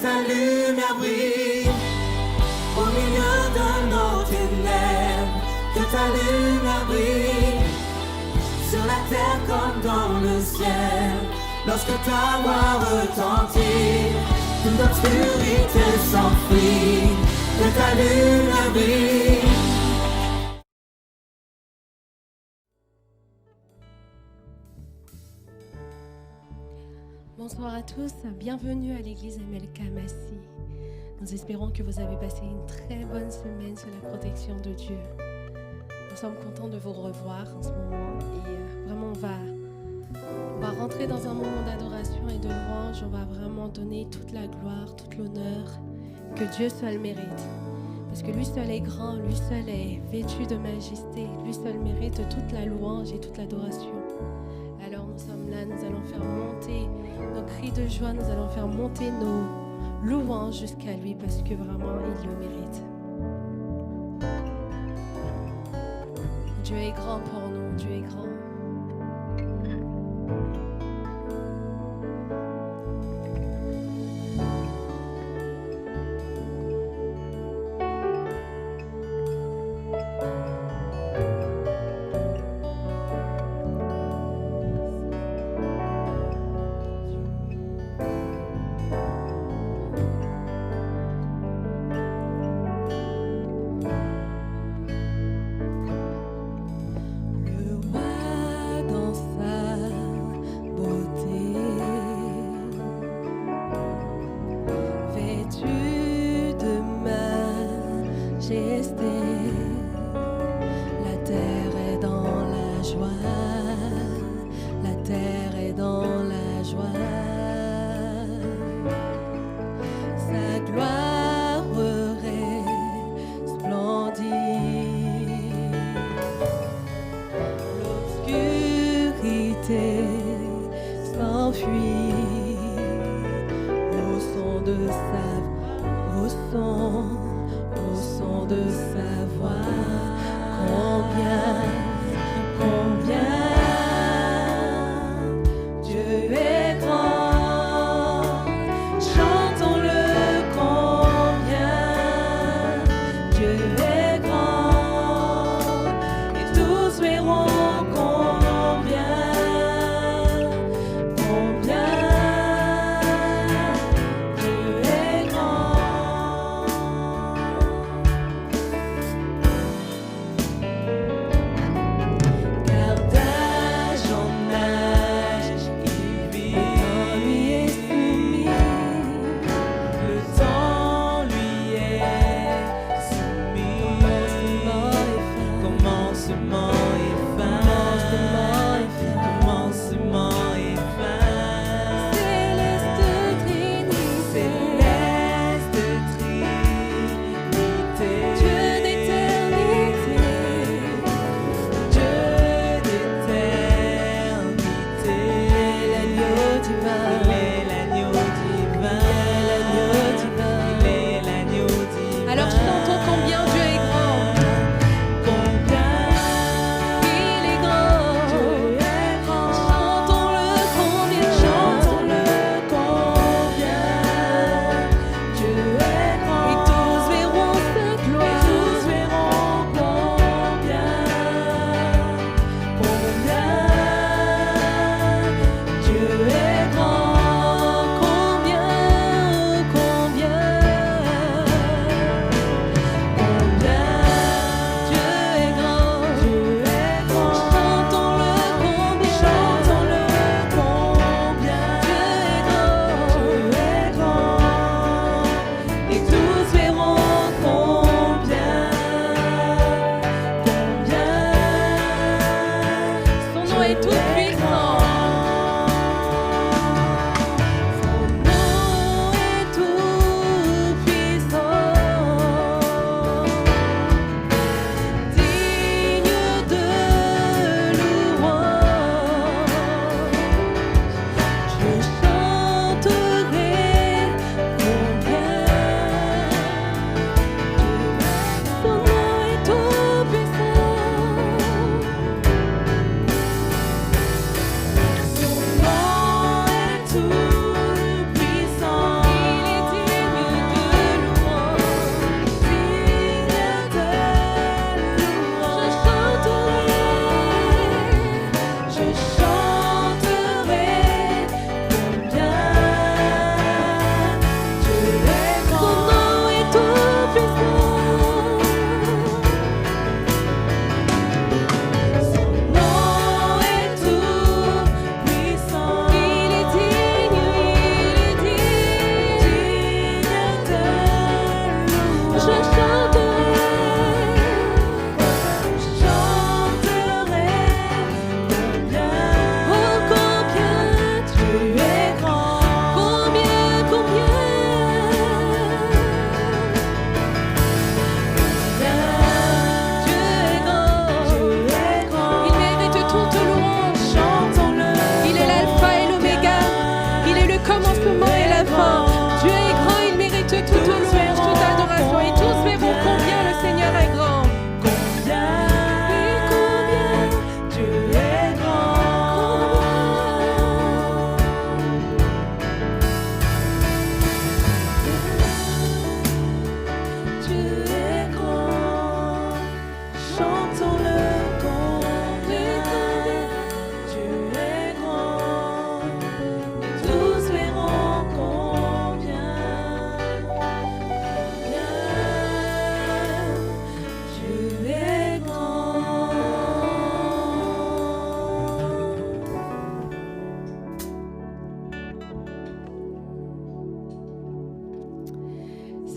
ta lumière brille au milieu de nos ténèbres, que ta lumière brille sur la terre comme dans le ciel. Lorsque ta voix retentit, toute l'obscurité s'enfuit, que ta lumière brille. Bonsoir à tous, bienvenue à l'église MLK Massy. Nous espérons que vous avez passé une très bonne semaine sous la protection de Dieu. Nous sommes contents de vous revoir en ce moment et vraiment on va rentrer dans un moment d'adoration et de louange. On va vraiment donner toute la gloire, tout l'honneur que Dieu seul mérite. Parce que lui seul est grand, lui seul est vêtu de majesté, lui seul mérite toute la louange et toute l'adoration. Alors nous sommes là, nous allons faire monter nos cris de joie, nous allons faire monter nos louanges jusqu'à lui parce que vraiment il le mérite. Dieu est grand pour nous, Dieu est grand.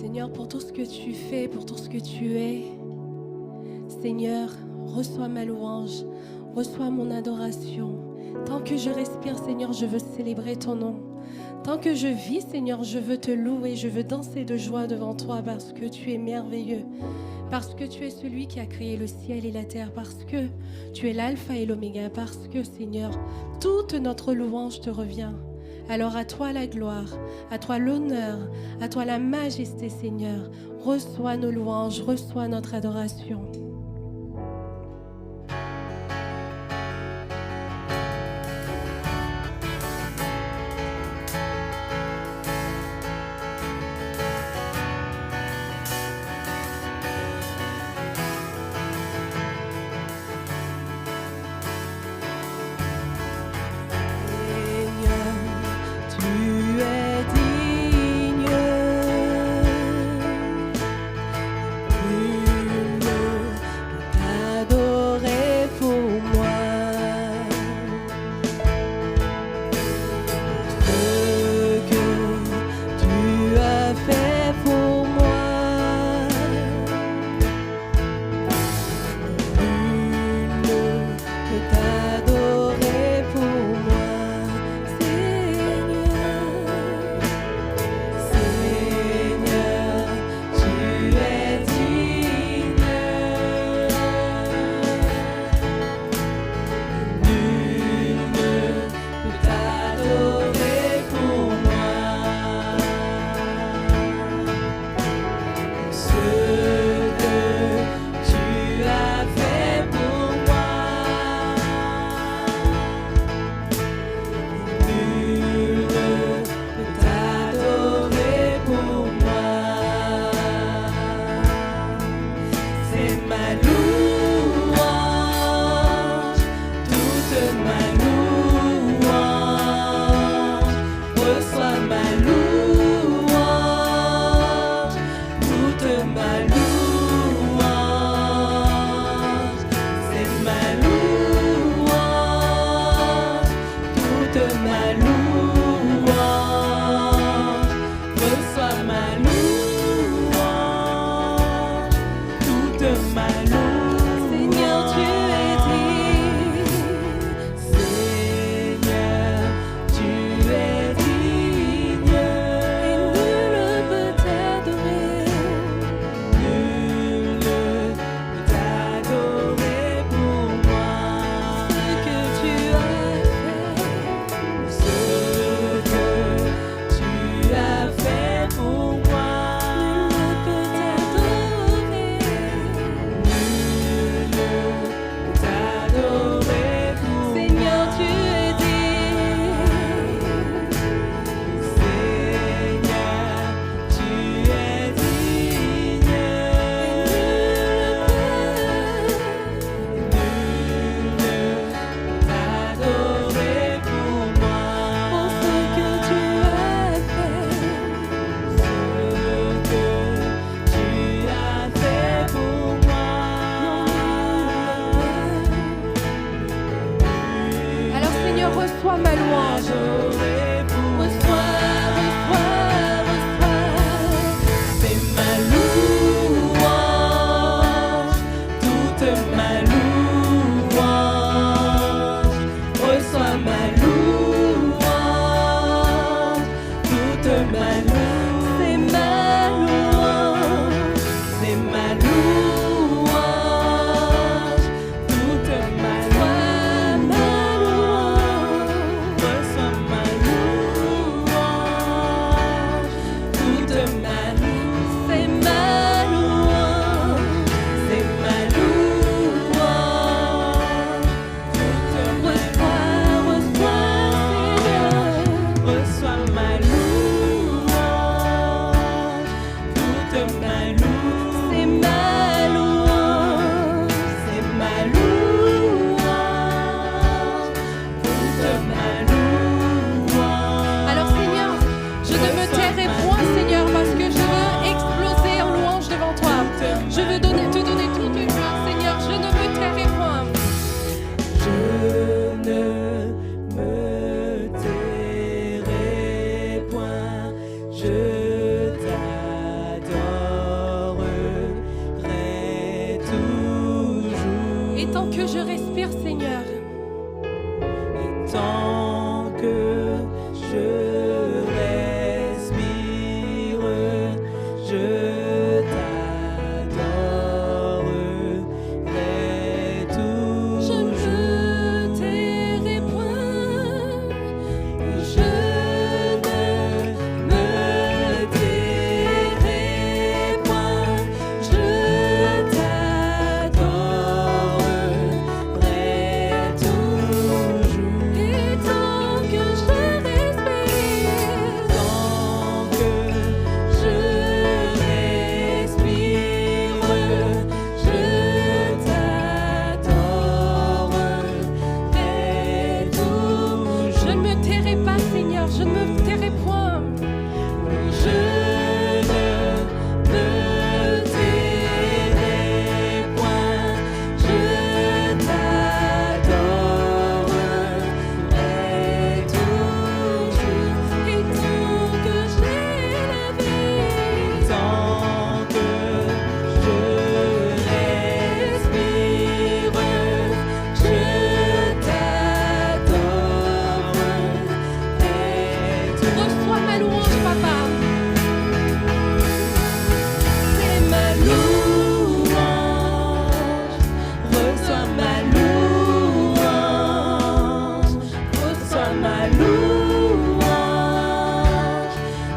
Seigneur, pour tout ce que tu fais, pour tout ce que tu es. Seigneur, reçois ma louange, reçois mon adoration. Tant que je respire, Seigneur, je veux célébrer ton nom. Tant que je vis, Seigneur, je veux te louer, je veux danser de joie devant toi parce que tu es merveilleux, parce que tu es celui qui a créé le ciel et la terre, parce que tu es l'alpha et l'oméga, parce que, Seigneur, toute notre louange te revient. Alors à toi la gloire, à toi l'honneur, à toi la majesté, Seigneur. Reçois nos louanges, reçois notre adoration. Reçois ma louange. Reçois, c'est ma louange, toute ma louange. Reçois ma louange, toute ma louange. c'est ma louange. C'est ma louange, toute ma Alors Seigneur, je ne me tairai point, Seigneur, parce que je veux que je respire, Seigneur. Et tant que je respire, je t'adorerai toujours. Je ne tairai point. Je ne me tairai point. Je t'adorerai toujours. Et tant que je respire, Tant que je respire, je t'adorerai toujours. je ne me tairai pas, Seigneur, je ne me tairai point. Je ne me tairai point. Je t'adorerai toujours. Et tant que j'ai la vie, Tant que je respire, je t'adorerai toujours. reçois ma louange, Papa. C'est ma louange, reçois ma louange, reçois ma louange,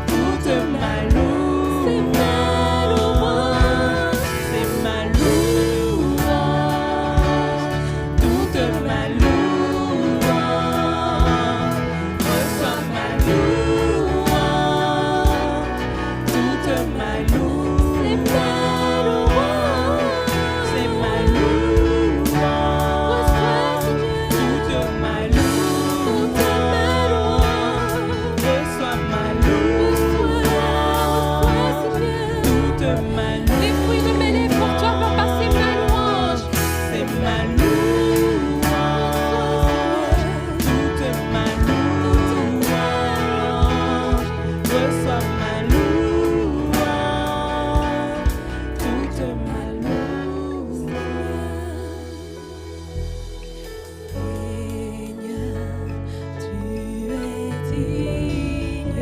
toute ma louange, C'est ma louange. c'est ma louange, toute ma louange, reçois ma louange, toute ma louange. C'est ma louange. C'est ma louange, Reçois, Seigneur, toute ma toute louange, ma louange. reçois ma Reçois, louange, Seigneur. toute ma Les fruits de mes lèvres pour toi, Papa, c'est ma louange. c'est ma louange, toute ma louange, reçois ma louange, toute ma louange. Seigneur, tu es digne.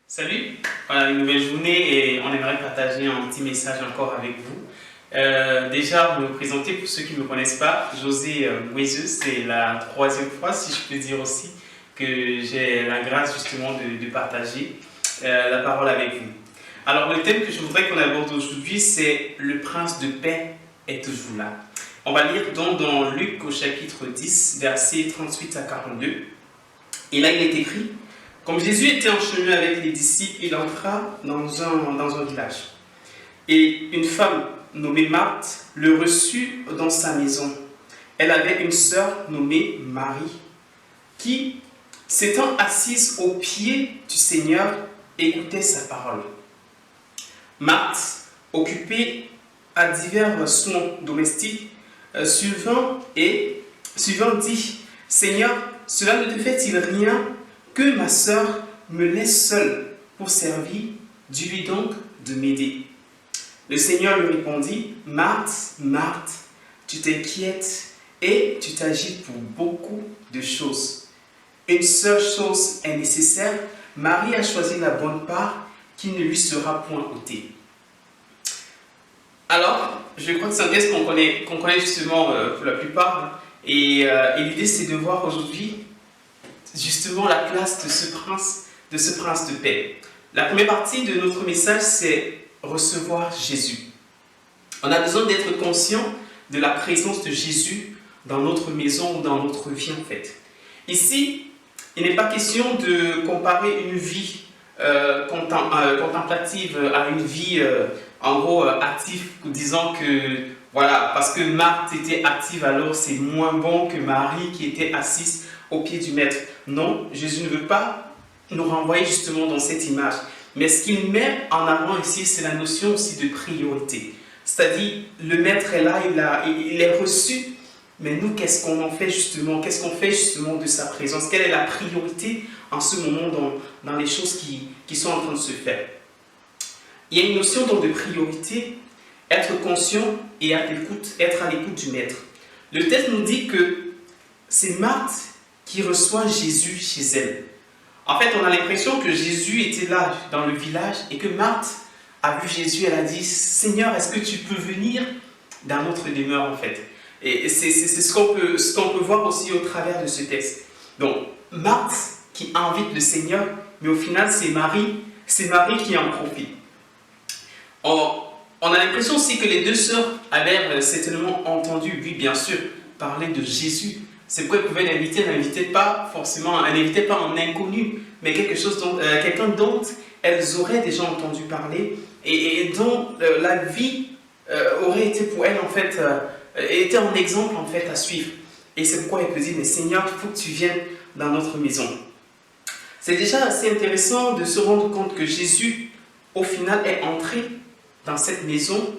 Salut, voilà une nouvelle journée et on aimerait partager un petit message encore avec vous. Déjà, me présenter pour ceux qui ne me connaissent pas, José Mouezeux, c'est la troisième fois, si je peux dire aussi, que j'ai la grâce justement de partager la parole avec vous. Alors le thème que je voudrais qu'on aborde aujourd'hui, c'est le prince de paix est toujours là. On va lire donc dans Luc au chapitre 10, versets 38 à 42. Et là il est écrit: comme Jésus était en chemin avec les disciples, il entra dans un village. Et une femme nommée Marthe le reçut dans sa maison. Elle avait une sœur nommée Marie, qui, s'étant assise aux pieds du Seigneur, écoutait sa parole. Marthe, occupée à divers soins domestiques, suivant, dit: Seigneur, cela ne te fait-il rien que ma sœur me laisse seule pour servir? Dis-lui donc de m'aider. Le Seigneur lui répondit: Marthe, Marthe, tu t'inquiètes et tu t'agites pour beaucoup de choses. Une seule chose est nécessaire. Marie a choisi la bonne part qui ne lui sera point ôtée. Alors, je crois que c'est un texte qu'on connaît justement pour la plupart. Et l'idée, c'est de voir aujourd'hui justement la place de ce prince de paix. La première partie de notre message, c'est recevoir Jésus. On a besoin d'être conscient de la présence de Jésus dans notre maison ou dans notre vie en fait. Ici, il n'est pas question de comparer une vie contemplative à une vie en gros active, disant que voilà, parce que Marthe était active, alors c'est moins bon que Marie qui était assise au pied du maître. Non, Jésus ne veut pas nous renvoyer justement dans cette image. Mais ce qu'il met en avant ici, c'est la notion aussi de priorité. C'est-à-dire, le maître est là, il est reçu, mais nous, qu'est-ce qu'on en fait justement? Qu'est-ce qu'on fait justement de sa présence? Quelle est la priorité en ce moment dans les choses qui sont en train de se faire? il y a une notion donc de priorité, être conscient et être à l'écoute du Maître. Le texte nous dit que c'est Marthe qui reçoit Jésus chez elle. En fait, on a l'impression que Jésus était là dans le village et que Marthe a vu Jésus, elle a dit « Seigneur, est-ce que tu peux venir dans notre demeure ?» en fait. Et c'est ce qu'on peut voir aussi au travers de ce texte. Donc, Marthe qui invite le Seigneur, mais au final, c'est Marie qui en profite. On a l'impression aussi que les deux sœurs avaient certainement entendu, oui, bien sûr, parler de Jésus. C'est pourquoi elles pouvaient l'inviter. Elles n'invitaient pas un inconnu, mais quelqu'un dont elles auraient déjà entendu parler et dont la vie aurait été pour elles, en fait, était un exemple, en fait, à suivre. Et c'est pourquoi elles peuvent dire, mais Seigneur, il faut que tu viennes dans notre maison. C'est déjà assez intéressant de se rendre compte que Jésus, au final, est entré dans cette maison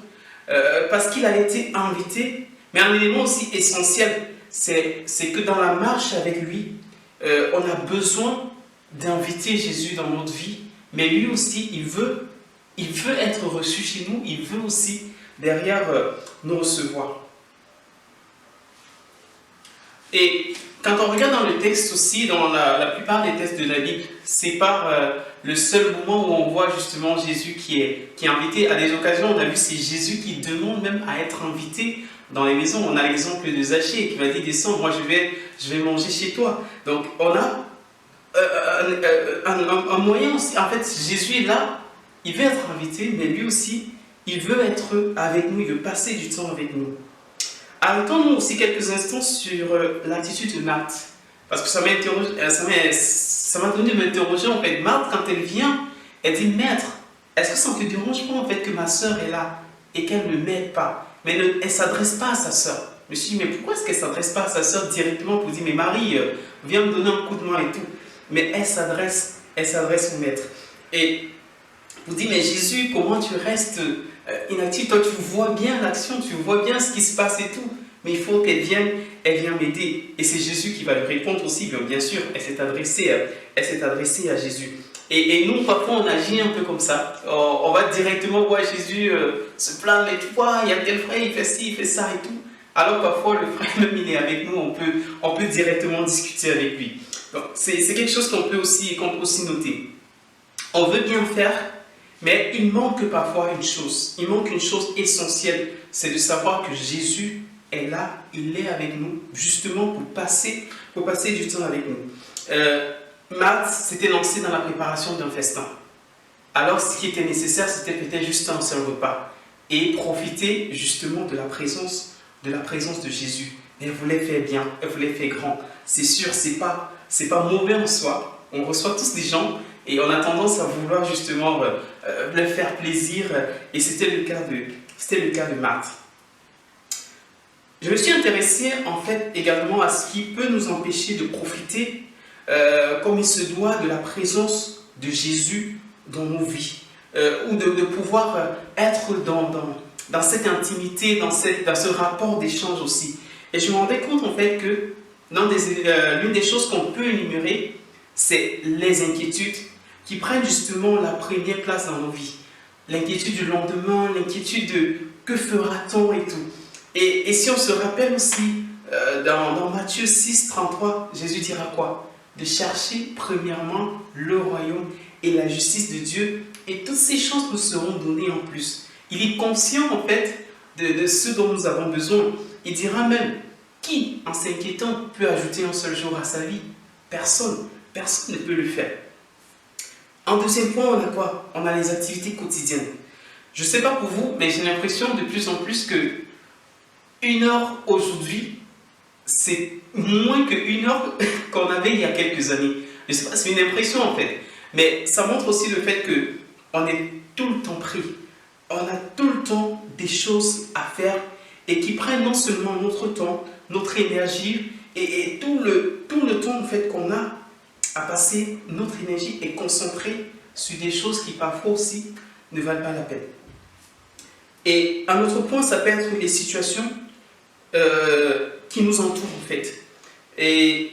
parce qu'il a été invité. Mais un élément aussi essentiel, c'est que dans la marche avec lui, on a besoin d'inviter Jésus dans notre vie, mais lui aussi, il veut être reçu chez nous, il veut aussi derrière nous recevoir. Et quand on regarde dans le texte aussi, dans la plupart des textes de la Bible, c'est par le seul moment où on voit justement Jésus qui est invité. À des occasions, on a vu c'est Jésus qui demande même à être invité dans les maisons. On a l'exemple de Zachée qui va dire « Descends, moi je vais manger chez toi ». Donc on a un moyen aussi. En fait, Jésus est là, il veut être invité, mais lui aussi, il veut être avec nous, il veut passer du temps avec nous. Arrêtons-nous aussi quelques instants sur l'attitude de Marthe. Parce que ça m'a donné de m'interroger en fait. Marthe, quand elle vient, elle dit « Maître, est-ce que ça ne te dérange pas en fait que ma sœur est là et qu'elle ne m'aide pas ?» Mais elle ne s'adresse pas à sa sœur. Je me suis dit « Mais pourquoi est-ce qu'elle ne s'adresse pas à sa sœur directement pour dire « Mais Marie, viens me donner un coup de main et tout ?» Mais elle s'adresse au Maître. Et vous dites « Mais Jésus, comment tu restes inactif, toi tu vois bien l'action, tu vois bien ce qui se passe et tout, mais il faut qu'elle vienne m'aider. » Et c'est Jésus qui va lui répondre aussi, bien sûr, elle s'est adressée à Jésus. Et nous, parfois, on agit un peu comme ça. On va directement voir Jésus se plaindre, mais tu vois, il y a tel frère, il fait ci, il fait ça et tout. Alors parfois, le frère, même il est avec nous, on peut directement discuter avec lui. Donc, c'est quelque chose qu'on peut aussi noter. On veut bien faire, mais il manque parfois une chose. Il manque une chose essentielle, c'est de savoir que Jésus est là, il est avec nous, justement pour passer du temps avec nous. Marthe s'était lancée dans la préparation d'un festin. Alors, ce qui était nécessaire, c'était peut-être juste un seul repas. Et profiter justement de la présence de Jésus. Elle voulait faire bien, elle voulait faire grand. C'est sûr, c'est pas mauvais en soi. On reçoit tous des gens et on a tendance à vouloir justement leur faire plaisir. Et c'était le cas de Marthe. Je me suis intéressé en fait également à ce qui peut nous empêcher de profiter comme il se doit de la présence de Jésus dans nos vies. Ou de pouvoir être dans cette intimité, dans ce rapport d'échange aussi. Et je me rendais compte en fait que l'une des choses qu'on peut énumérer, c'est les inquiétudes qui prennent justement la première place dans nos vies. L'inquiétude du lendemain, l'inquiétude de que fera-t-on et tout. Et si on se rappelle aussi, dans Matthieu 6, 33, Jésus dira quoi? De chercher premièrement le royaume et la justice de Dieu, et toutes ces choses nous seront données en plus. Il est conscient en fait de ce dont nous avons besoin. Il dira même, qui en s'inquiétant peut ajouter un seul jour à sa vie? Personne ne peut le faire. En deuxième point, on a quoi? On a les activités quotidiennes. Je ne sais pas pour vous, mais j'ai l'impression de plus en plus que 1 heure aujourd'hui, c'est moins que 1 heure qu'on avait il y a quelques années. Je sais pas, c'est une impression en fait. Mais ça montre aussi le fait qu'on est tout le temps pris. On a tout le temps des choses à faire et qui prennent non seulement notre temps, notre énergie et tout le temps en fait, qu'on a à passer, notre énergie est concentrée sur des choses qui parfois aussi ne valent pas la peine. Et un autre point, ça peut être les situations qui nous entourent en fait. Et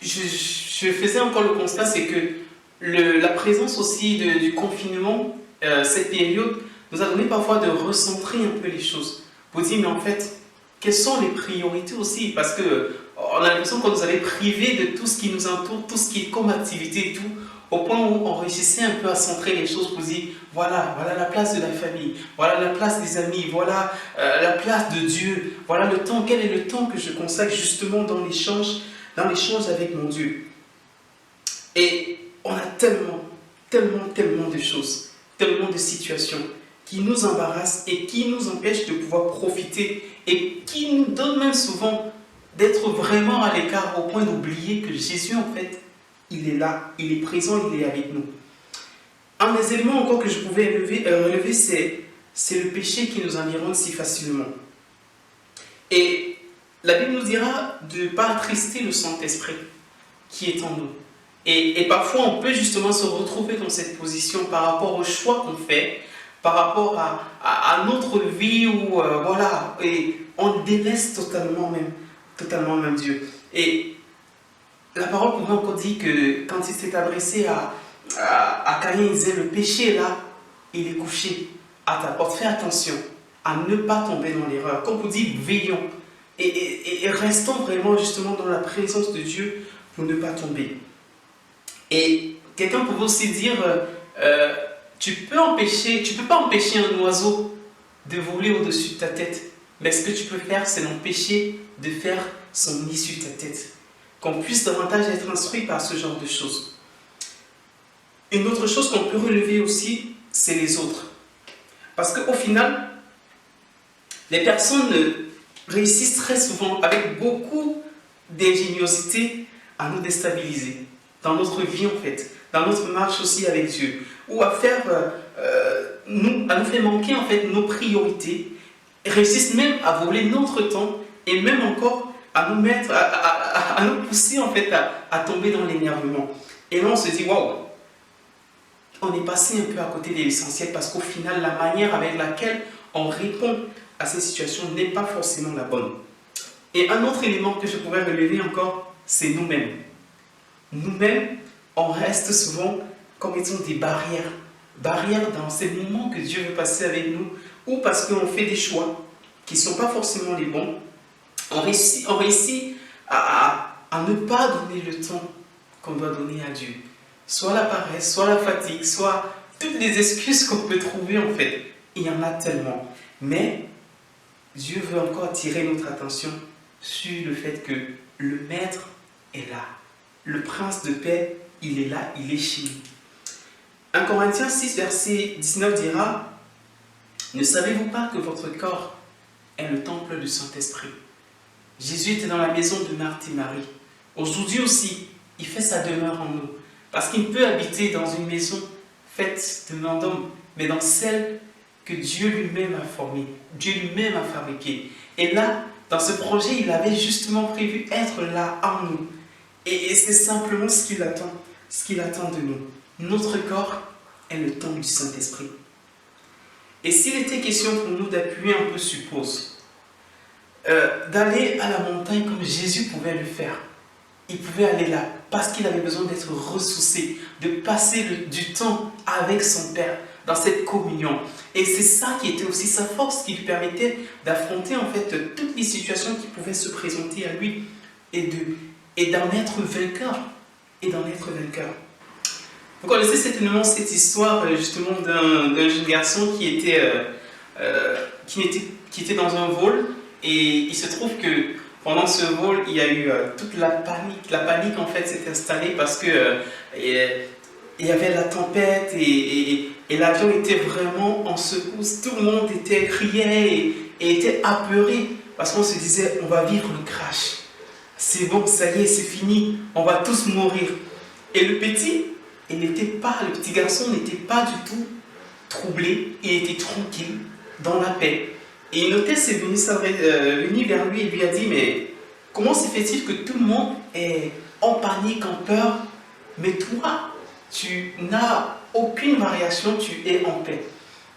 je faisais encore le constat, c'est que la présence aussi du confinement cette période nous a donné parfois de recentrer un peu les choses. Pour dire, mais en fait, quelles sont les priorités aussi? Parce que on a l'impression qu'on nous avait privés de tout ce qui nous entoure, tout ce qui est comme activité et tout, au point où on réussissait un peu à centrer les choses pour dire, voilà la place de la famille, voilà la place des amis, voilà la place de Dieu, voilà le temps, quel est le temps que je consacre justement dans l'échange avec mon Dieu. Et on a tellement de choses, tellement de situations qui nous embarrassent et qui nous empêchent de pouvoir profiter et qui nous donnent même souvent d'être vraiment à l'écart au point d'oublier que Jésus, en fait, il est là, il est présent, il est avec nous. Un des éléments encore que je pouvais relever, c'est le péché qui nous environne si facilement. Et la Bible nous dira de ne pas attrister le Saint-Esprit qui est en nous. Et parfois, on peut justement se retrouver dans cette position par rapport au choix qu'on fait, par rapport à notre vie, où voilà, et on délaisse totalement même Dieu. Et la parole pour moi encore dit que quand il s'est adressé à Caïn, il disait, le péché est là, il est couché à ta porte. Fais attention à ne pas tomber dans l'erreur. Comme vous dites, veillons et restons vraiment justement dans la présence de Dieu pour ne pas tomber. Et quelqu'un pourrait aussi dire, tu peux pas empêcher un oiseau de voler au-dessus de ta tête, mais ce que tu peux faire, c'est l'empêcher de faire son nid sur ta tête. Qu'on puisse davantage être instruit par ce genre de choses. Une autre chose qu'on peut relever aussi, c'est les autres. Parce qu'au final, les personnes réussissent très souvent, avec beaucoup d'ingéniosité, à nous déstabiliser. Dans notre vie en fait, dans notre marche aussi avec Dieu. Ou à nous faire manquer en fait nos priorités. Réussissent même à voler notre temps et même encore à nous mettre, à nous pousser en fait à tomber dans l'énervement. Et là on se dit waouh, on est passé un peu à côté de l'essentiel parce qu'au final la manière avec laquelle on répond à ces situations n'est pas forcément la bonne. Et un autre élément que je pourrais relever encore, c'est nous-mêmes. Nous-mêmes, on reste souvent comme étant des barrières. Barrières dans ces moments que Dieu veut passer avec nous, ou parce qu'on fait des choix qui ne sont pas forcément les bons. On réussit à ne pas donner le temps qu'on doit donner à Dieu. Soit la paresse, soit la fatigue, soit toutes les excuses qu'on peut trouver en fait. Il y en a tellement. Mais Dieu veut encore attirer notre attention sur le fait que le Maître est là. Le Prince de paix, il est là, il est chez nous. 1 Corinthiens 6, verset 19 dira, « Ne savez-vous pas que votre corps est le temple du Saint-Esprit ?» Jésus était dans la maison de Marthe et Marie. Aujourd'hui aussi, il fait sa demeure en nous. Parce qu'il peut habiter dans une maison faite de main d'homme, mais dans celle que Dieu lui-même a formée, Dieu lui-même a fabriquée. Et là, dans ce projet, il avait justement prévu être là en nous. Et c'est simplement ce qu'il attend de nous. Notre corps est le temple du Saint-Esprit. Et s'il était question pour nous d'appuyer un peu sur pause, d'aller à la montagne comme Jésus pouvait le faire, il pouvait aller là parce qu'il avait besoin d'être ressourcé, de passer du temps avec son Père dans cette communion. Et c'est ça qui était aussi sa force, qui lui permettait d'affronter en fait toutes les situations qui pouvaient se présenter à lui et d'en être vainqueur. Vous connaissez certainement cette histoire justement d'un jeune garçon qui était dans un vol, et il se trouve que pendant ce vol, il y a eu toute la panique. La panique en fait s'est installée parce que il y avait la tempête et l'avion était vraiment en secousse. Tout le monde criait et était apeuré parce qu'on se disait on va vivre le crash. C'est bon, ça y est, c'est fini, on va tous mourir. Et le petit garçon n'était pas du tout troublé, il était tranquille, dans la paix. Et une hôtesse est venue vers lui et lui a dit, mais comment se fait-il que tout le monde est en panique, en peur, mais toi, tu n'as aucune variation, tu es en paix.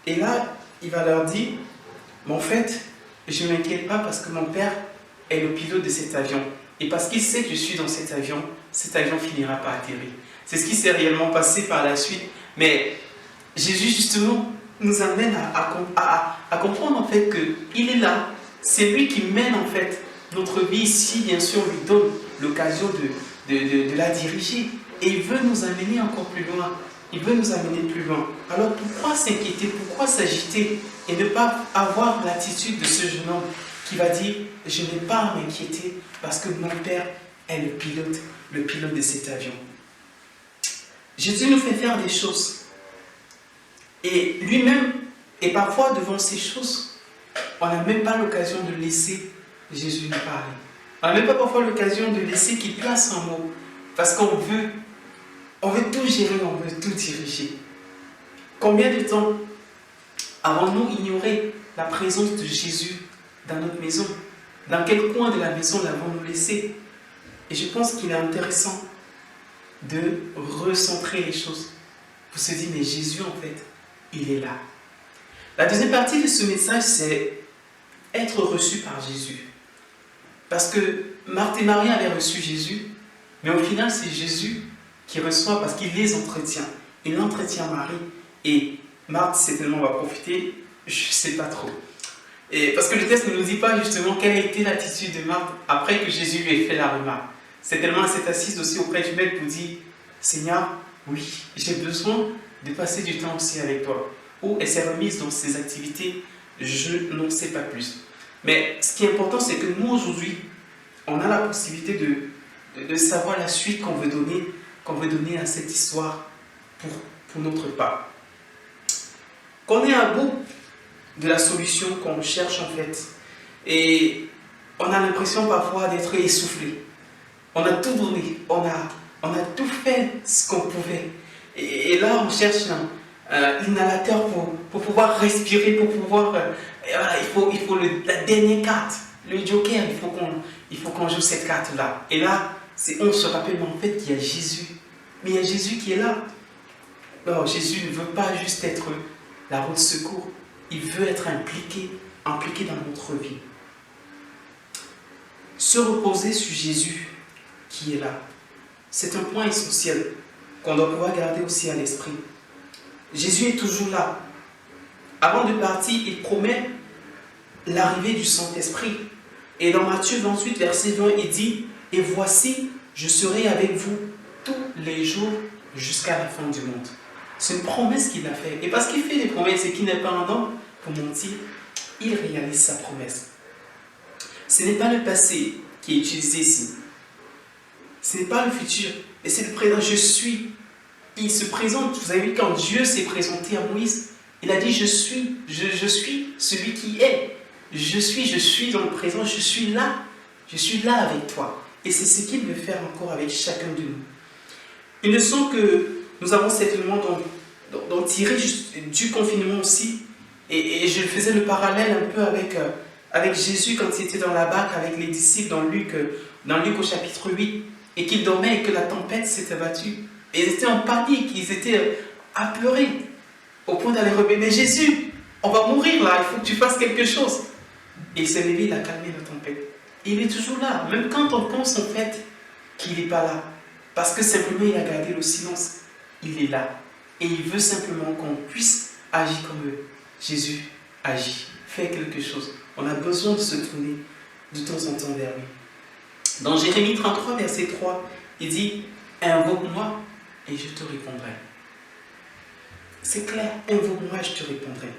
Et là, il va leur dire, mais en fait, je ne m'inquiète pas parce que mon père est le pilote de cet avion. Et parce qu'il sait que je suis dans cet avion finira par atterrir. C'est ce qui s'est réellement passé par la suite. Mais Jésus justement nous amène à comprendre en fait qu'il est là. C'est lui qui mène en fait notre vie ici, bien sûr, on lui donne l'occasion de la diriger. Et il veut nous amener encore plus loin. Il veut nous amener plus loin. Alors pourquoi s'inquiéter, pourquoi s'agiter et ne pas avoir l'attitude de ce jeune homme qui va dire « Je n'ai pas à m'inquiéter parce que mon Père est le pilote de cet avion. » Jésus nous fait faire des choses. Et lui-même, et parfois devant ces choses, on n'a même pas l'occasion de laisser Jésus nous parler. On n'a même pas parfois l'occasion de laisser qu'il place un mot. Parce qu'on veut tout gérer, on veut tout diriger. Combien de temps avons-nous ignoré la présence de Jésus dans notre maison? Dans quel coin de la maison l'avons-nous laissé? Et je pense qu'il est intéressant de recentrer les choses pour se dire, mais Jésus en fait, il est là. La deuxième partie de ce message, c'est être reçu par Jésus. Parce que Marthe et Marie avaient reçu Jésus, mais au final, c'est Jésus qui reçoit parce qu'il les entretient. Il entretient Marie. Et Marthe, certainement, va profiter, je ne sais pas trop. Et parce que le texte ne nous dit pas justement quelle a été l'attitude de Marthe après que Jésus lui ait fait la remarque. C'est tellement elle s'est assise aussi auprès du maître pour dire, Seigneur, oui, j'ai besoin de passer du temps aussi avec toi. Ou elle s'est remise dans ses activités, je n'en sais pas plus. Mais ce qui est important, c'est que nous, aujourd'hui, on a la possibilité de savoir la suite qu'on veut donner à cette histoire pour notre part. Qu'on est à bout de la solution qu'on cherche en fait. Et on a l'impression parfois d'être essoufflé. On a tout donné, on a tout fait ce qu'on pouvait. Et là, on cherche un inhalateur pour pouvoir respirer, pour pouvoir... voilà, il faut la dernière carte, le joker, il faut qu'on joue cette carte-là. Et là, on se rappelle, mais en fait, il y a Jésus. Mais il y a Jésus qui est là. Non, Jésus ne veut pas juste être la roue de secours. Il veut être impliqué dans notre vie. Se reposer sur Jésus qui est là, c'est un point essentiel qu'on doit pouvoir garder aussi à l'esprit. Jésus est toujours là. Avant de partir, il promet l'arrivée du Saint-Esprit. Et dans Matthieu 28, verset 20, il dit « Et voici, je serai avec vous tous les jours jusqu'à la fin du monde. » C'est une promesse qu'il a faite. Et parce qu'il fait des promesses et qu'il n'est pas un homme pour mentir, il réalise sa promesse. Ce n'est pas le passé qui est utilisé ici. Ce n'est pas le futur, mais c'est le présent. Je suis. Il se présente. Vous avez vu quand Dieu s'est présenté à Moïse, il a dit je suis celui qui est. Je suis dans le présent, je suis là avec toi. Et c'est ce qu'il veut faire encore avec chacun de nous. Une leçon que nous avons certainement d'en tirer du confinement aussi, et je faisais le parallèle un peu avec Jésus quand il était dans la barque avec les disciples dans Luc au chapitre 8, et qu'ils dormaient et que la tempête s'était abattue. Et ils étaient en panique, ils étaient apeurés, au point d'aller rebeller. Mais Jésus, on va mourir là, il faut que tu fasses quelque chose. Et il s'est levé, il a calmé la tempête. Et il est toujours là, même quand on pense en fait qu'il n'est pas là. Parce que simplement il a gardé le silence. Il est là. Et il veut simplement qu'on puisse agir comme Jésus agit. Faire quelque chose. On a besoin de se tourner de temps en temps vers lui. Dans Jérémie 33, verset 3, il dit « Invoque-moi et je te répondrai. » C'est clair, invoque-moi et je te répondrai.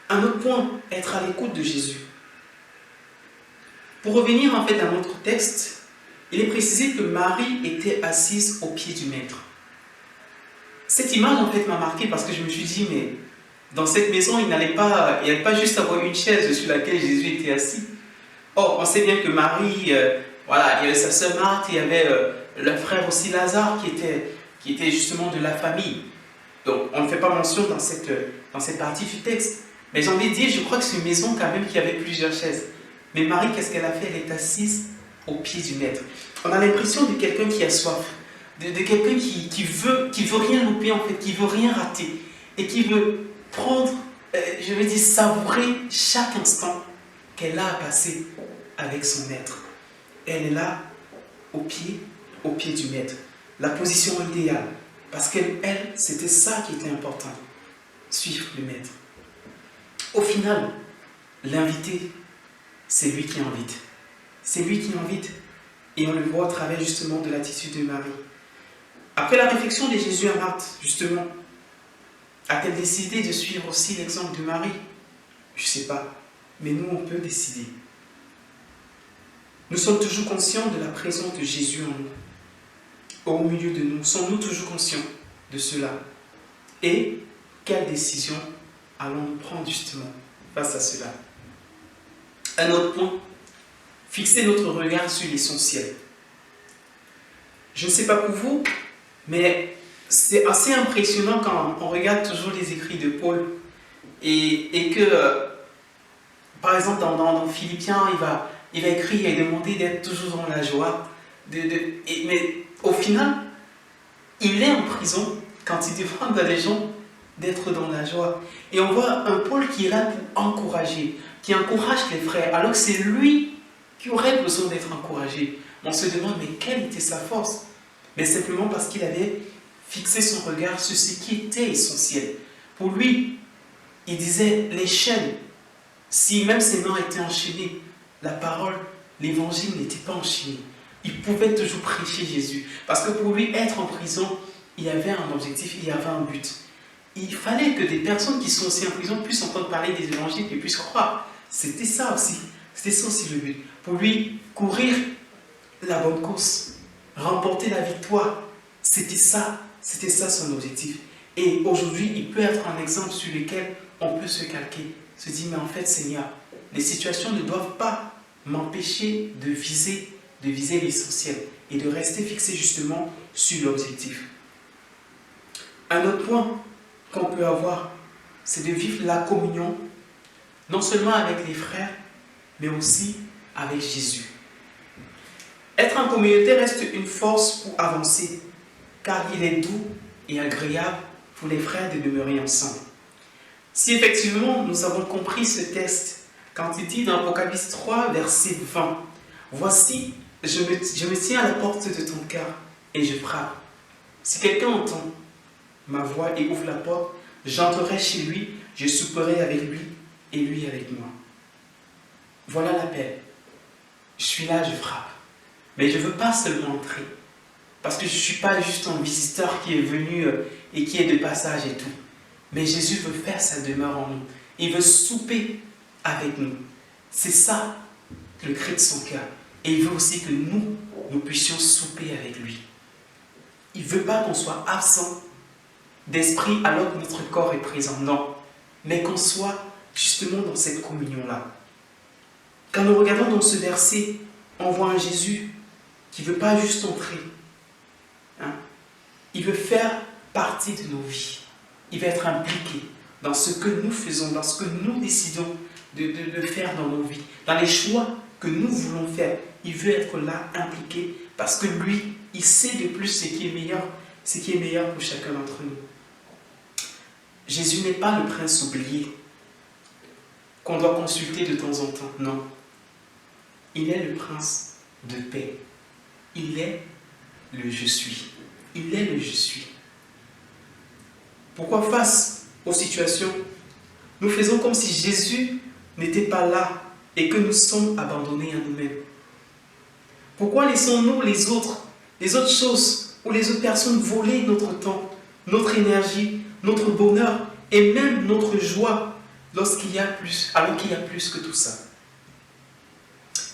Un autre point, être à l'écoute de Jésus. Pour revenir en fait à notre texte, il est précisé que Marie était assise au pied du maître. Cette image en fait m'a marqué parce que je me suis dit, mais dans cette maison, il n'allait pas juste avoir une chaise sur laquelle Jésus était assis. Or, on sait bien que Marie, voilà, il y avait sa sœur Marthe, il y avait le frère aussi Lazare qui était justement de la famille. Donc, on ne fait pas mention dans cette partie du texte. Mais j'ai envie de dire, je crois que c'est une maison quand même qui avait plusieurs chaises. Mais Marie, qu'est-ce qu'elle a fait? Elle est assise au pied du maître. On a l'impression de quelqu'un qui a soif, de quelqu'un qui veut rien louper en fait, qui veut rien rater et qui veut prendre, je veux dire, savourer chaque instant qu'elle a à passer avec son maître. Elle est là, au pied du maître. La position idéale. Parce qu'elle, c'était ça qui était important. Suivre le maître. Au final, l'invité, c'est lui qui invite. C'est lui qui invite. Et on le voit au travers justement de l'attitude de Marie. Après la réflexion de Jésus à Marthe, justement, a-t-elle décidé de suivre aussi l'exemple de Marie? Je ne sais pas. Mais nous, on peut décider. Nous sommes toujours conscients de la présence de Jésus en nous. Au milieu de nous, sommes-nous toujours conscients de cela? Et quelle décision allons-nous prendre justement face à cela? Un autre point, fixer notre regard sur l'essentiel. Je ne sais pas pour vous, mais c'est assez impressionnant quand on regarde toujours les écrits de Paul et que, par exemple, dans Philippiens, il va écrire et demander d'être toujours dans la joie. Mais au final, il est en prison quand il demande à des gens d'être dans la joie. Et on voit un Paul qui est là pour encourager, qui encourage les frères, alors que c'est lui qui aurait besoin d'être encouragé. On se demande, mais quelle était sa force? Mais simplement parce qu'il avait fixé son regard sur ce qui était essentiel. Pour lui, il disait, les chaînes, si même ses mains étaient enchaînées, la parole, l'évangile n'était pas enchaîné. Il pouvait toujours prêcher Jésus. Parce que pour lui, être en prison, il y avait un objectif, il y avait un but. Il fallait que des personnes qui sont aussi en prison puissent entendre parler des évangiles et puissent croire. C'était ça aussi. C'était ça aussi le but. Pour lui, courir la bonne course, remporter la victoire, c'était ça son objectif. Et aujourd'hui, il peut être un exemple sur lequel on peut se calquer. Se dire, mais en fait, Seigneur, les situations ne doivent pas m'empêcher de viser l'essentiel et de rester fixé justement sur l'objectif. Un autre point qu'on peut avoir, c'est de vivre la communion, non seulement avec les frères, mais aussi avec Jésus. Être en communauté reste une force pour avancer, car il est doux et agréable pour les frères de demeurer ensemble. Si effectivement nous avons compris ce texte, quand il dit dans Apocalypse 3, verset 20, « Voici, je me tiens à la porte de ton cœur et je frappe. Si quelqu'un entend ma voix et ouvre la porte, j'entrerai chez lui, je souperai avec lui et lui avec moi. » Voilà l'appel. Je suis là, je frappe. Mais je ne veux pas seulement entrer. Parce que je ne suis pas juste un visiteur qui est venu et qui est de passage et tout. Mais Jésus veut faire sa demeure en nous. Il veut souper avec nous. C'est ça le cri de son cœur. Et il veut aussi que nous puissions souper avec lui. Il ne veut pas qu'on soit absent d'esprit alors que notre corps est présent. Non. Mais qu'on soit justement dans cette communion-là. Quand nous regardons dans ce verset, on voit un Jésus qui ne veut pas juste entrer. Il veut faire partie de nos vies. Il veut être impliqué dans ce que nous faisons, dans ce que nous décidons de faire dans nos vies, dans les choix que nous voulons faire. Il veut être là, impliqué, parce que lui, il sait de plus ce qui est meilleur pour chacun d'entre nous. Jésus n'est pas le prince oublié qu'on doit consulter de temps en temps. Non. Il est le prince de paix. Il est le je suis. Il est le je suis. Pourquoi face aux situations, nous faisons comme si Jésus n'était pas là et que nous sommes abandonnés à nous-mêmes? Pourquoi laissons-nous les autres choses ou les autres personnes voler notre temps, notre énergie, notre bonheur et même notre joie lorsqu'il y a plus, alors qu'il y a plus que tout ça?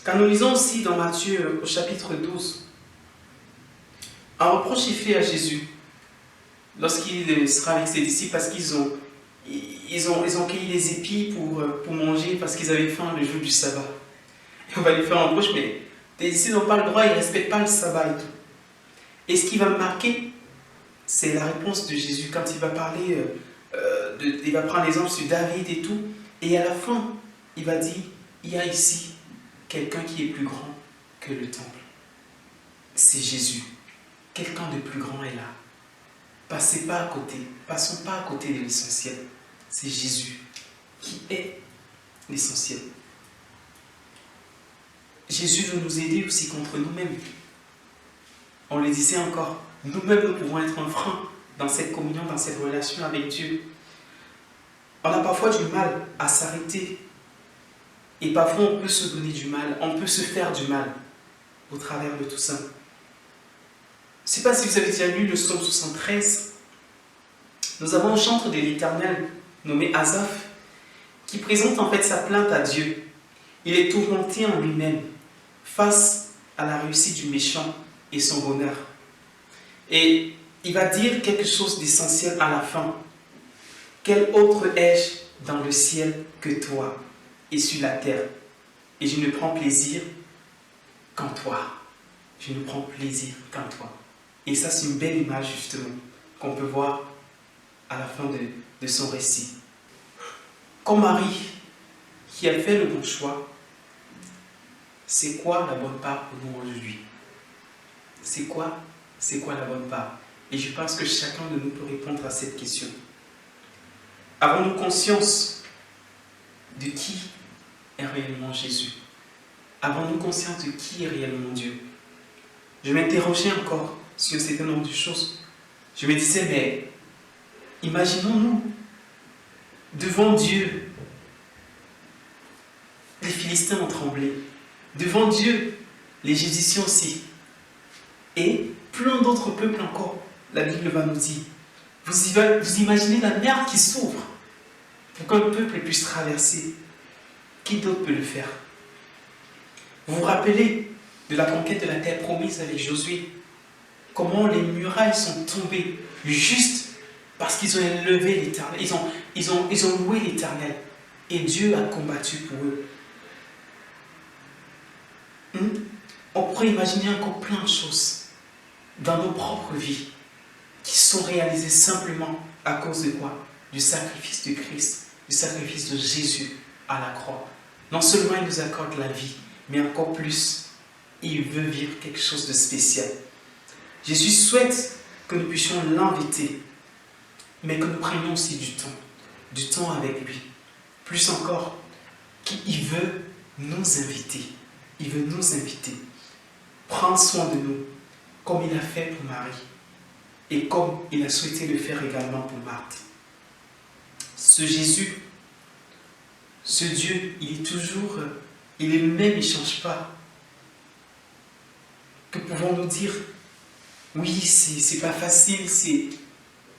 Quand nous lisons aussi dans Matthieu au chapitre 12, un reproche est fait à Jésus lorsqu'il sera avec ses disciples parce qu'ils ont cueilli des épis pour manger parce qu'ils avaient faim le jour du sabbat. Et on va lui faire un reproche, mais tes disciples n'ont pas le droit, ils ne respectent pas le sabbat et tout. Et ce qui va me marquer, c'est la réponse de Jésus quand il va parler, il va prendre l'exemple sur David et tout, et à la fin, il va dire, il y a ici quelqu'un qui est plus grand que le temple. C'est Jésus. Quelqu'un de plus grand est là. Passons pas à côté de l'essentiel. C'est Jésus qui est l'essentiel. Jésus veut nous aider aussi contre nous-mêmes. On le disait encore, nous-mêmes nous pouvons être un frein dans cette communion, dans cette relation avec Dieu. On a parfois du mal à s'arrêter. Et parfois, on peut se donner du mal, on peut se faire du mal au travers de tout ça. Je ne sais pas si vous avez déjà lu le psaume 73. Nous avons un chantre de l'Éternel nommé Asaph qui présente en fait sa plainte à Dieu. Il est tourmenté en lui-même face à la réussite du méchant et son bonheur. Et il va dire quelque chose d'essentiel à la fin. Quel autre ai-je dans le ciel que toi et sur la terre? Et je ne prends plaisir qu'en toi. Je ne prends plaisir qu'en toi. Et ça, c'est une belle image justement qu'on peut voir à la fin de son récit. Comme Marie, qui a fait le bon choix, c'est quoi la bonne part pour nous aujourd'hui? C'est quoi la bonne part? Et je pense que chacun de nous peut répondre à cette question. Avons-nous conscience de qui est réellement Jésus? Avons-nous conscience de qui est réellement Dieu? Je m'interrogeais encore sur un certain nombre de choses. Je me disais, mais imaginons-nous devant Dieu. Les Philistins ont tremblé. Devant Dieu, les Jésusiens aussi. Et plein d'autres peuples encore. La Bible va nous dire. Vous imaginez la mer qui s'ouvre pour qu'un peuple puisse traverser. Qui d'autre peut le faire? Vous vous rappelez de la conquête de la terre promise avec Josué? Comment les murailles sont tombées juste parce qu'ils ont élevé l'Éternel. Ils ont loué l'Éternel. Et Dieu a combattu pour eux. On pourrait imaginer encore plein de choses dans nos propres vies qui sont réalisées simplement à cause de quoi? Du sacrifice de Christ, du sacrifice de Jésus à la croix. Non seulement il nous accorde la vie, mais encore plus, il veut vivre quelque chose de spécial. Jésus souhaite que nous puissions l'inviter, mais que nous prenions aussi du temps avec lui. Plus encore, qu'il veut nous inviter. Il veut nous inviter. Prendre soin de nous, comme il a fait pour Marie, et comme il a souhaité le faire également pour Marthe. Ce Jésus, ce Dieu, il est le même, il ne change pas. Que pouvons-nous dire? Oui, c'est pas facile,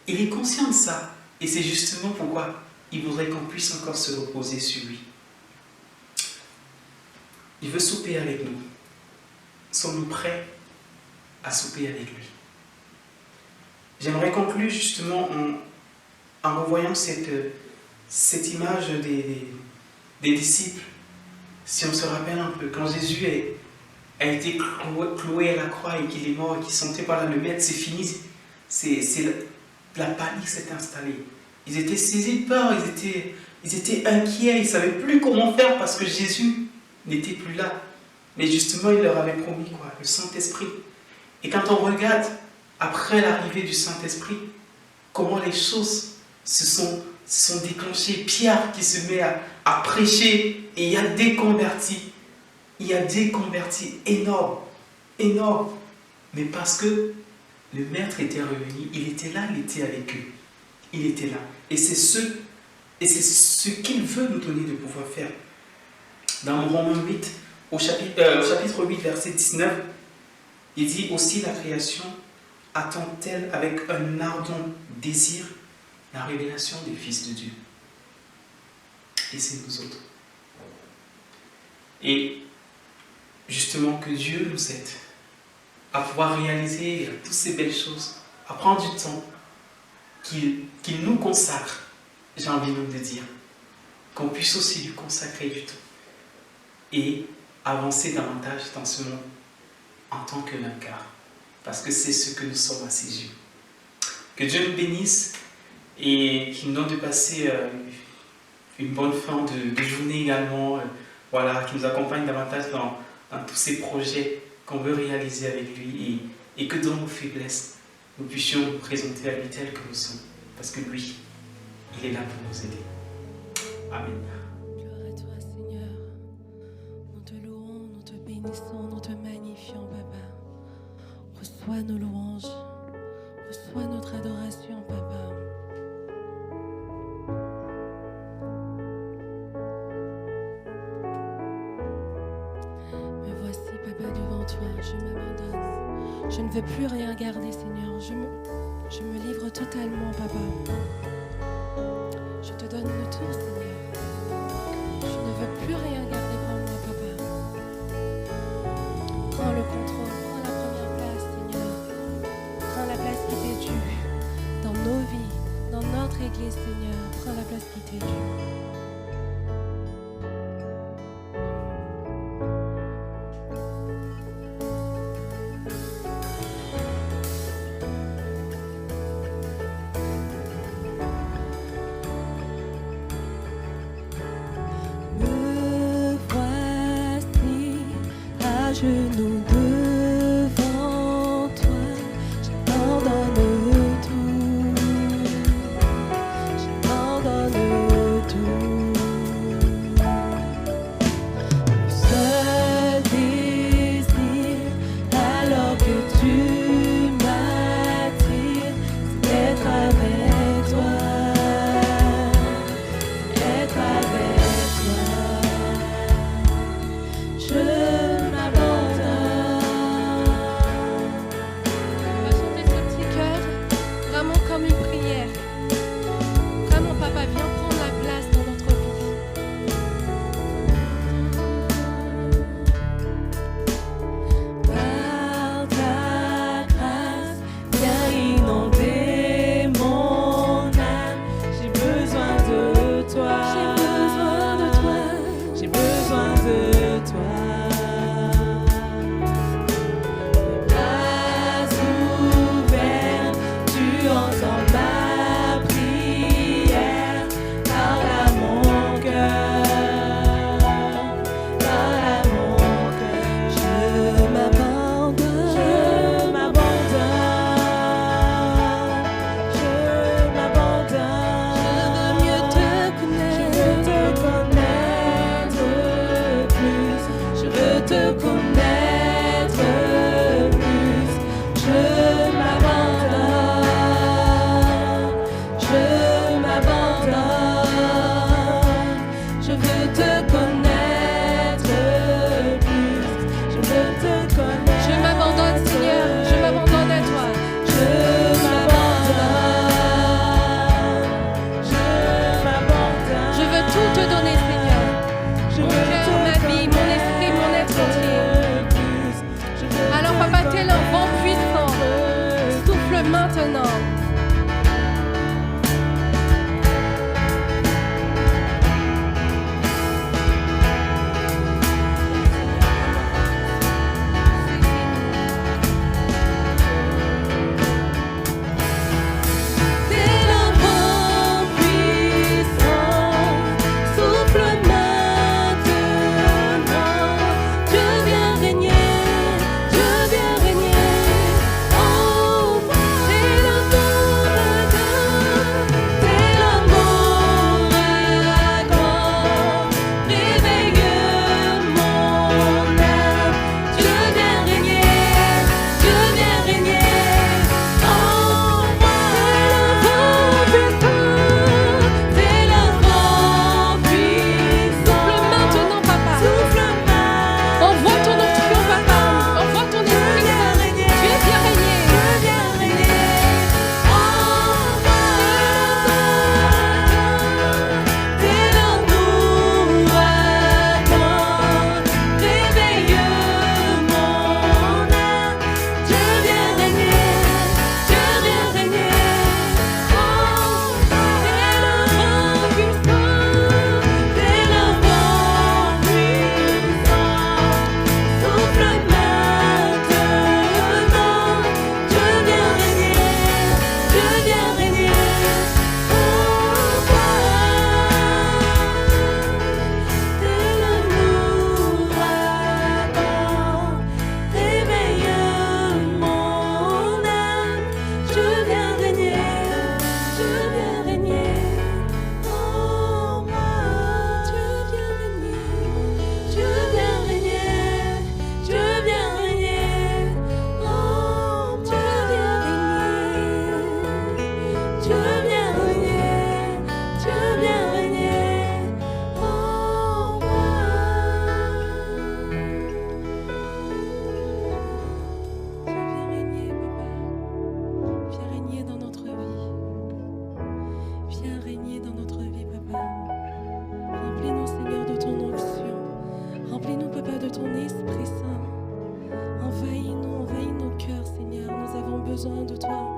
il est conscient de ça. Et c'est justement pourquoi il voudrait qu'on puisse encore se reposer sur lui. Il veut souper avec nous. Sommes-nous prêts à souper avec lui? J'aimerais conclure justement en revoyant cette image des disciples. Si on se rappelle un peu, quand Jésus a été cloué à la croix et qu'il est mort et qu'il sentait par là le maître, c'est fini. La panique s'est installée. Ils étaient saisis de peur, ils étaient inquiets, ils ne savaient plus comment faire parce que Jésus n'était plus là. Mais justement, il leur avait promis quoi? Le Saint-Esprit. Et quand on regarde, après l'arrivée du Saint-Esprit, comment les choses se sont déclenchées. Pierre qui se met à prêcher et il y a des convertis. Il y a des convertis énormes, énormes. Mais parce que le Maître était revenu, il était là, il était avec eux. Il était là. Et c'est ce qu'il veut nous donner de pouvoir faire. Dans Romains 8, au chapitre 8, verset 19, il dit aussi la création attend-elle avec un ardent désir la révélation des fils de Dieu. Et c'est nous autres. Et justement que Dieu nous aide à pouvoir réaliser toutes ces belles choses, à prendre du temps, qu'il nous consacre, j'ai envie de dire, qu'on puisse aussi lui consacrer du temps et avancer davantage dans ce monde en tant que vainqueur, parce que c'est ce que nous sommes à ses yeux. Que Dieu nous bénisse et qu'il nous donne de passer une bonne fin de journée également, voilà, qui nous accompagne davantage dans tous ces projets qu'on veut réaliser avec lui et que dans nos faiblesses, nous puissions nous présenter à lui tel que nous sommes. Parce que lui, il est là pour nous aider. Amen. Gloire à toi, Seigneur. Nous te louons, nous te bénissons, nous te magnifions, Papa. Reçois nos louanges, reçois notre adoration. attention, Papa. Me voici, Papa, devant toi. Je m'abandonne. Je ne veux plus rien garder, Seigneur. Je me livre totalement, Papa. Je te donne le tout, Seigneur. Je ne veux plus rien garder pour moi, Papa. Prends le contrôle, prends la première place, Seigneur. Prends la place qui t'est due dans nos vies, dans notre Église, Seigneur. Prends la place qui t'est due. Genoux devant toi, j'abandonne tout, j'abandonne tout. Le seul désir, alors que tu m'attires, c'est d'être avec toi, être avec toi. Je C'est le besoin de toi.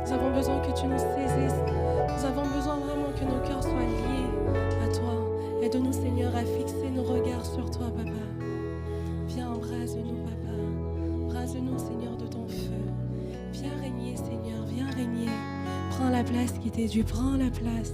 Nous avons besoin que tu nous saisisses. Nous avons besoin vraiment que nos cœurs soient liés à toi. Aide-nous, Seigneur, à fixer nos regards sur toi, Papa. Viens, embrase-nous, Papa. Embrase-nous, Seigneur, de ton feu. Viens régner, Seigneur, viens régner. Prends la place qui t'est due, prends la place.